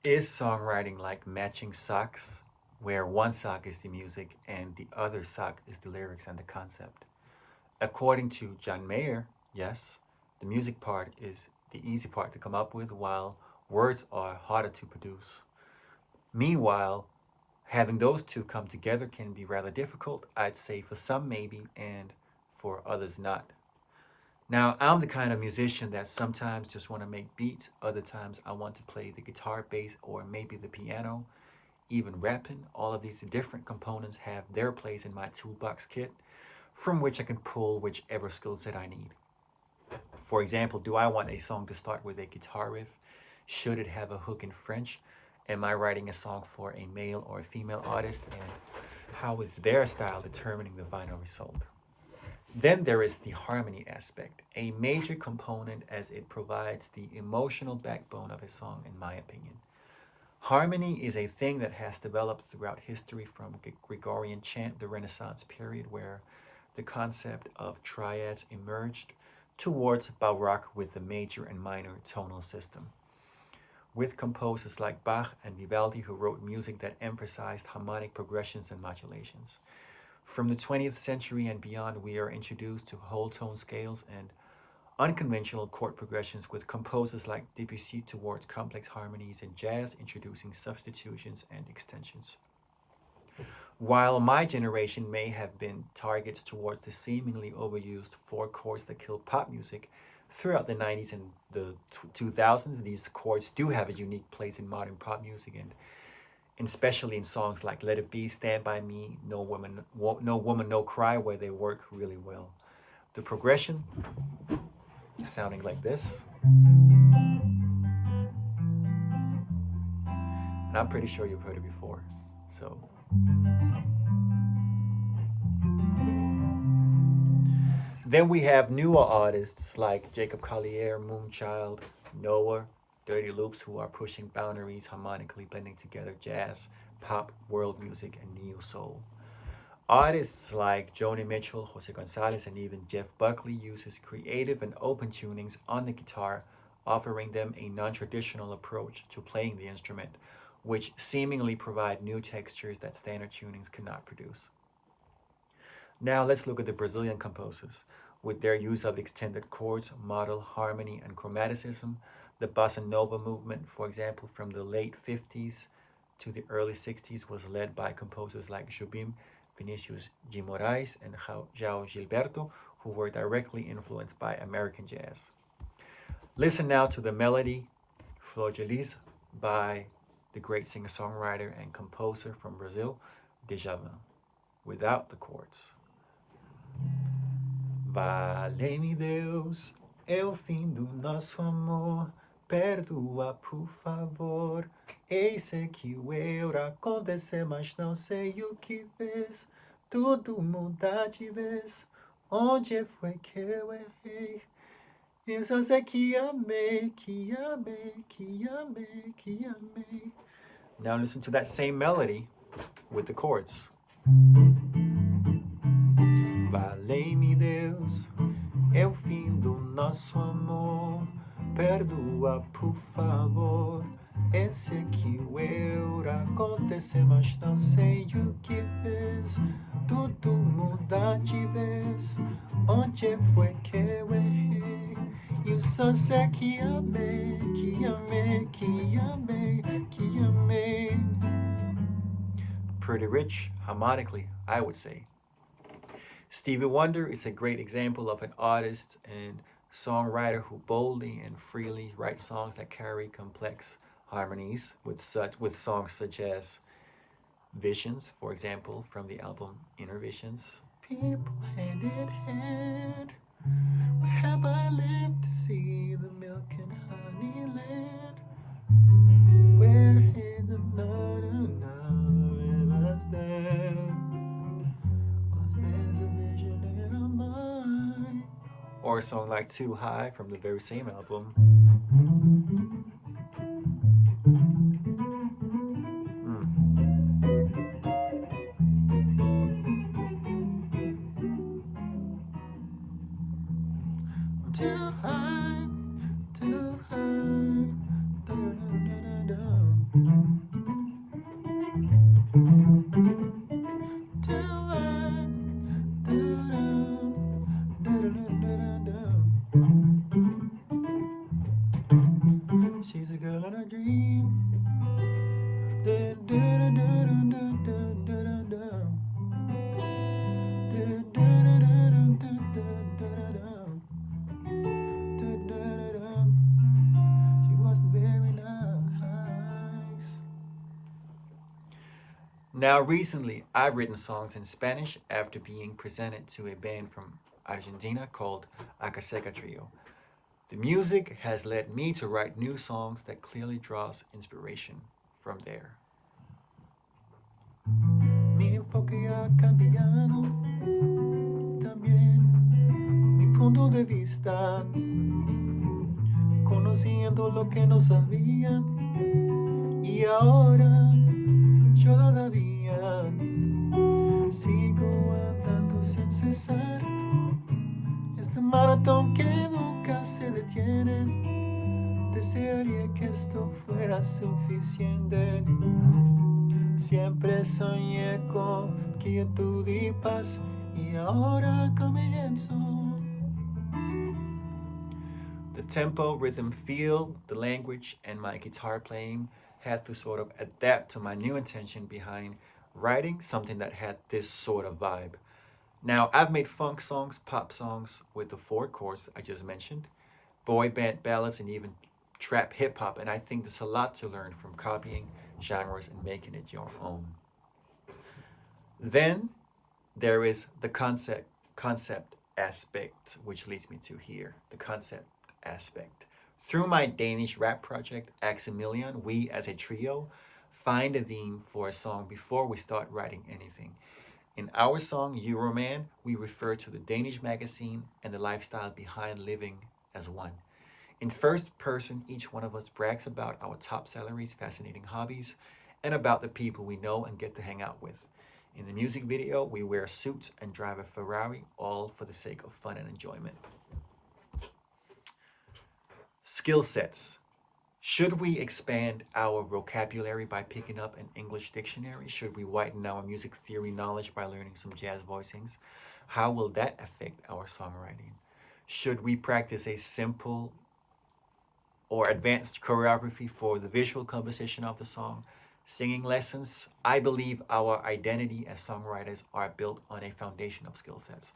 Is songwriting like matching socks, where one sock is the music and the other sock is the lyrics and the concept? According to John Mayer, yes, the music part is the easy part to come up with, while words are harder to produce. Meanwhile, having those two come together can be rather difficult, I'd say for some maybe, and for others not. Now, I'm the kind of musician that sometimes just want to make beats, other times I want to play the guitar, bass, or maybe the piano, even rapping. All of these different components have their place in my toolbox kit from which I can pull whichever skill set I need. For example, do I want a song to start with a guitar riff? Should it have a hook in French? Am I writing a song for a male or a female artist? And how is their style determining the final result? Then there is the harmony aspect, a major component as it provides the emotional backbone of a song, in my opinion. Harmony is a thing that has developed throughout history from Gregorian chant, the Renaissance period, where the concept of triads emerged, towards Baroque with the major and minor tonal system, with composers like Bach and Vivaldi who wrote music that emphasized harmonic progressions and modulations. From the 20th century and beyond, we are introduced to whole tone scales and unconventional chord progressions with composers like Debussy towards complex harmonies in jazz, introducing substitutions and extensions. While my generation may have been targets towards the seemingly overused four chords that killed pop music, throughout the 90s and the 2000s, these chords do have a unique place in modern pop music, and especially in songs like Let It Be, Stand By Me, No Cry, where they work really well. The progression sounding like this, and I'm pretty sure you've heard it before. So then we have newer artists like Jacob Collier, Moonchild, Noah, Dirty Loops, who are pushing boundaries, harmonically blending together jazz, pop, world music, and neo soul. Artists like Joni Mitchell, Jose Gonzalez, and even Jeff Buckley uses creative and open tunings on the guitar, offering them a non-traditional approach to playing the instrument, which seemingly provide new textures that standard tunings cannot produce. Now let's look at the Brazilian composers. With their use of extended chords, modal harmony, and chromaticism, the bossa nova movement, for example, from the late 50s to the early 60s, was led by composers like Jobim, Vinicius G. Moraes, and João Gilberto, who were directly influenced by American jazz. Listen now to the melody Flor de Lis by the great singer-songwriter and composer from Brazil, Djavan, without the chords. Vale-me Deus, é o fim do nosso amor. Perdoa, por favor. Eis é que o erro aconteceu, mas não sei o que fez. Tudo muda de vez. Onde foi que eu errei? Eu só sei que amei, que amei, que amei, que amei. Now listen to that same melody with the chords. Vale-me Deus, é o fim do nosso amor. Perdoa, por favor. Esse aqui o erro aconteceu, mas não sei o que fez. Tudo muda de vez. Onde foi que eu errei? Eu só sei que amei, que amei, que amei, que amei. Pretty rich harmonically, I would say. Stevie Wonder is a great example of an artist and songwriter who boldly and freely writes songs that carry complex harmonies with songs such as Visions, for example, from the album Inner Visions. People hand in hand, where have I lived to see the milk and honey land? Where in the night and now rivers dead? Or a song like Too High from the very same album. Too high, too high. Da, da, da, da. Now, recently, I've written songs in Spanish after being presented to a band from Argentina called Acaseca Trio. The music has led me to write new songs that clearly draws inspiration from there. Mi enfoque ha cambiado también mi punto de vista, conociendo lo que no sabía y ahora yo todavía sigo andando sin cesar. Este maratón que nunca se detiene, desearía que esto fuera suficiente. Siempre soñé con quietud y paz y ahora comienzo. The tempo, rhythm, feel, the language, and my guitar playing had to sort of adapt to my new intention behind writing something that had this sort of vibe. Now, I've made funk songs, pop songs with the four chords I just mentioned, boy band ballads, and even trap hip hop, and I think there's a lot to learn from copying genres and making it your own. Then there is the concept aspect, which leads me to here. The concept aspect. Through my Danish rap project, Aximilian, we as a trio find a theme for a song before we start writing anything. In our song Euroman, we refer to the Danish magazine and the lifestyle behind living as one. In first person, each one of us brags about our top salaries, fascinating hobbies, and about the people we know and get to hang out with. In the music video, we wear suits and drive a Ferrari, all for the sake of fun and enjoyment. Skill sets. Should we expand our vocabulary by picking up an English dictionary? Should we widen our music theory knowledge by learning some jazz voicings? How will that affect our songwriting? Should we practice a simple or advanced choreography for the visual composition of the song? Singing lessons. I believe our identity as songwriters are built on a foundation of skill sets.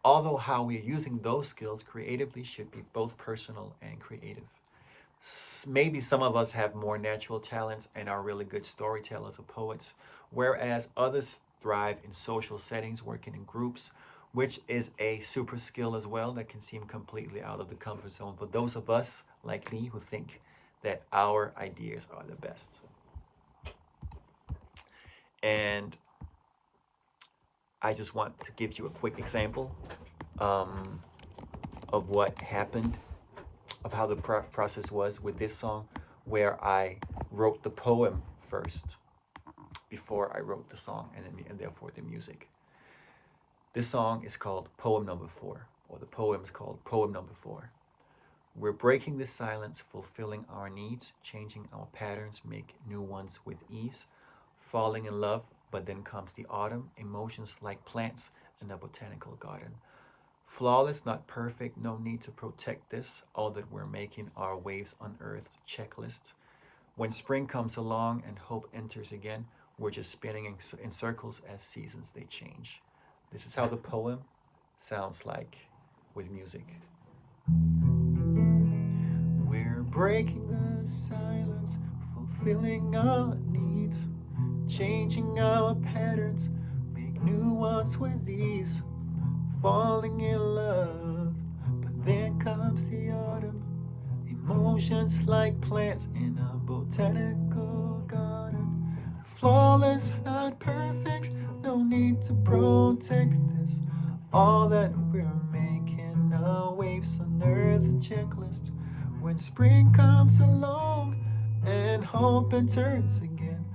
Although how we are using those skills creatively should be both personal and creative. Maybe some of us have more natural talents and are really good storytellers or poets, whereas others thrive in social settings, working in groups, which is a super skill as well that can seem completely out of the comfort zone for those of us like me who think that our ideas are the best. And I just want to give you a quick example um, of what happened, of how the process was with this song, where I wrote the poem first before I wrote the song and therefore the music. This song is called Poem Number 4, or the poem is called Poem Number 4. We're breaking the silence, fulfilling our needs, changing our patterns, make new ones with ease, falling in love, but then comes the autumn, emotions like plants in a botanical garden. Flawless, not perfect, no need to protect this, all that we're making are waves unearthed checklists. When spring comes along and hope enters again, we're just spinning in circles as seasons they change. This is how the poem sounds like with music. We're breaking the silence, fulfilling our needs, changing our patterns, make new ones with ease, falling in love, but then comes the autumn, emotions like plants in a botanical garden. Flawless, not perfect, no need to protect this, all that we're making a waves on earth checklist. When spring comes along and hope and turns again,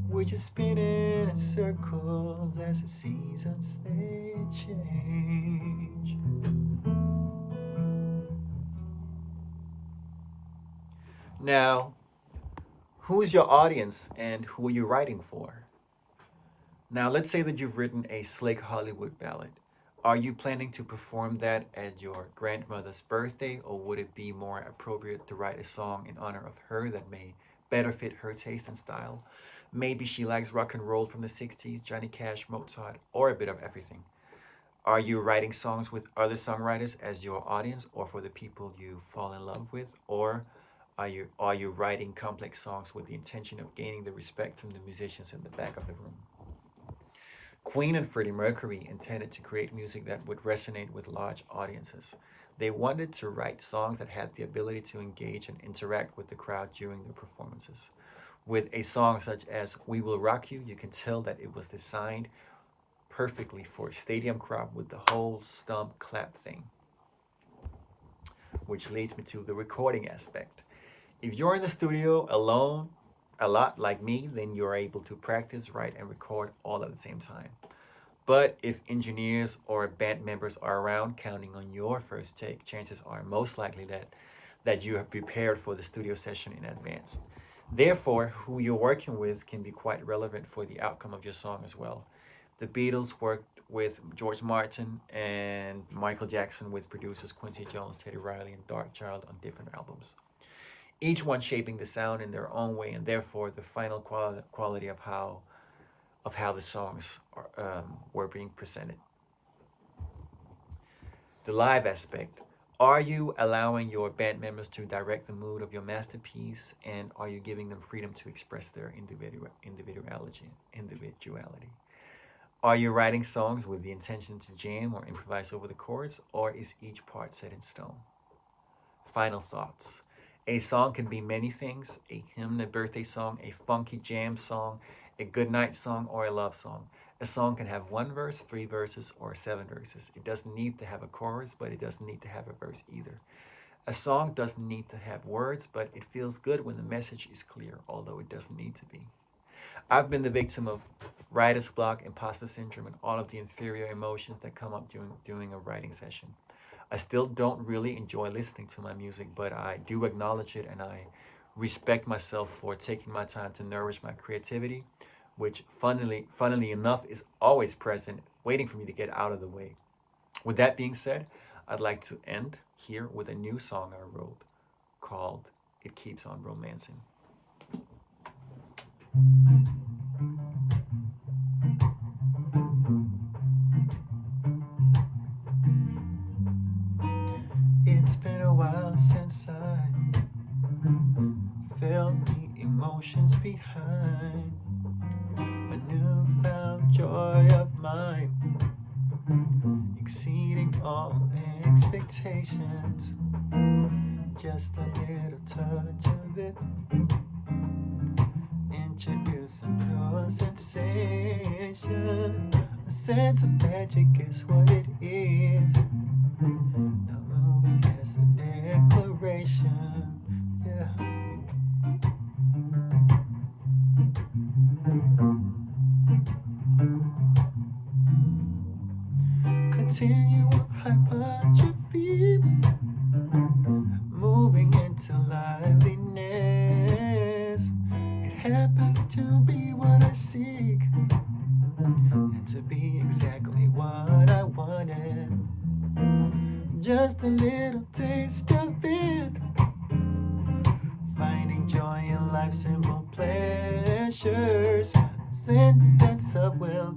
we're just spinning in circles as the seasons they change. Now, who's your audience and who are you writing for? Now, let's say that you've written a slick Hollywood ballad. Are you planning to perform that at your grandmother's birthday, or would it be more appropriate to write a song in honor of her that may better fit her taste and style? Maybe she likes rock and roll from the 60s, Johnny Cash, Mozart, or a bit of everything. Are you writing songs with other songwriters as your audience or for the people you fall in love with? Or are you writing complex songs with the intention of gaining the respect from the musicians in the back of the room? Queen and Freddie Mercury intended to create music that would resonate with large audiences. They wanted to write songs that had the ability to engage and interact with the crowd during their performances. With a song such as We Will Rock You, you can tell that it was designed perfectly for a stadium crowd with the whole stomp clap thing. Which leads me to the recording aspect. If you're in the studio alone a lot like me, then you're able to practice, write, and record all at the same time. But if engineers or band members are around counting on your first take, chances are most likely that you have prepared for the studio session in advance. Therefore, who you're working with can be quite relevant for the outcome of your song as well. The Beatles worked with George Martin and Michael Jackson with producers Quincy Jones, Teddy Riley, and Darkchild on different albums. Each one shaping the sound in their own way, and therefore the final quality of how the songs were being presented. The live aspect. Are you allowing your band members to direct the mood of your masterpiece, and are you giving them freedom to express their individuality? Are you writing songs with the intention to jam or improvise over the chords, or is each part set in stone? Final thoughts. A song can be many things: a hymn, a birthday song, a funky jam song, a goodnight song, or a love song. A song can have one verse, three verses, or seven verses. It doesn't need to have a chorus, but it doesn't need to have a verse either. A song doesn't need to have words, but it feels good when the message is clear, although it doesn't need to be. I've been the victim of writer's block, imposter syndrome, and all of the inferior emotions that come up during a writing session. I still don't really enjoy listening to my music, but I do acknowledge it and I respect myself for taking my time to nourish my creativity, which funnily enough is always present, waiting for me to get out of the way. With that being said, I'd like to end here with a new song I wrote called It Keeps on Romancing. It's been a while since I felt the emotions behind a newfound joy of mine, exceeding all expectations. Just a little touch of it, introducing new sensations, a sense of magic is what it is. Now moving as a declaration, yeah. Continual hypertrophy, moving into liveliness. It happens to be what I seek, and to be exactly what I wanted. Just a little taste of it, finding joy in life's simple pleasures. Sentence of will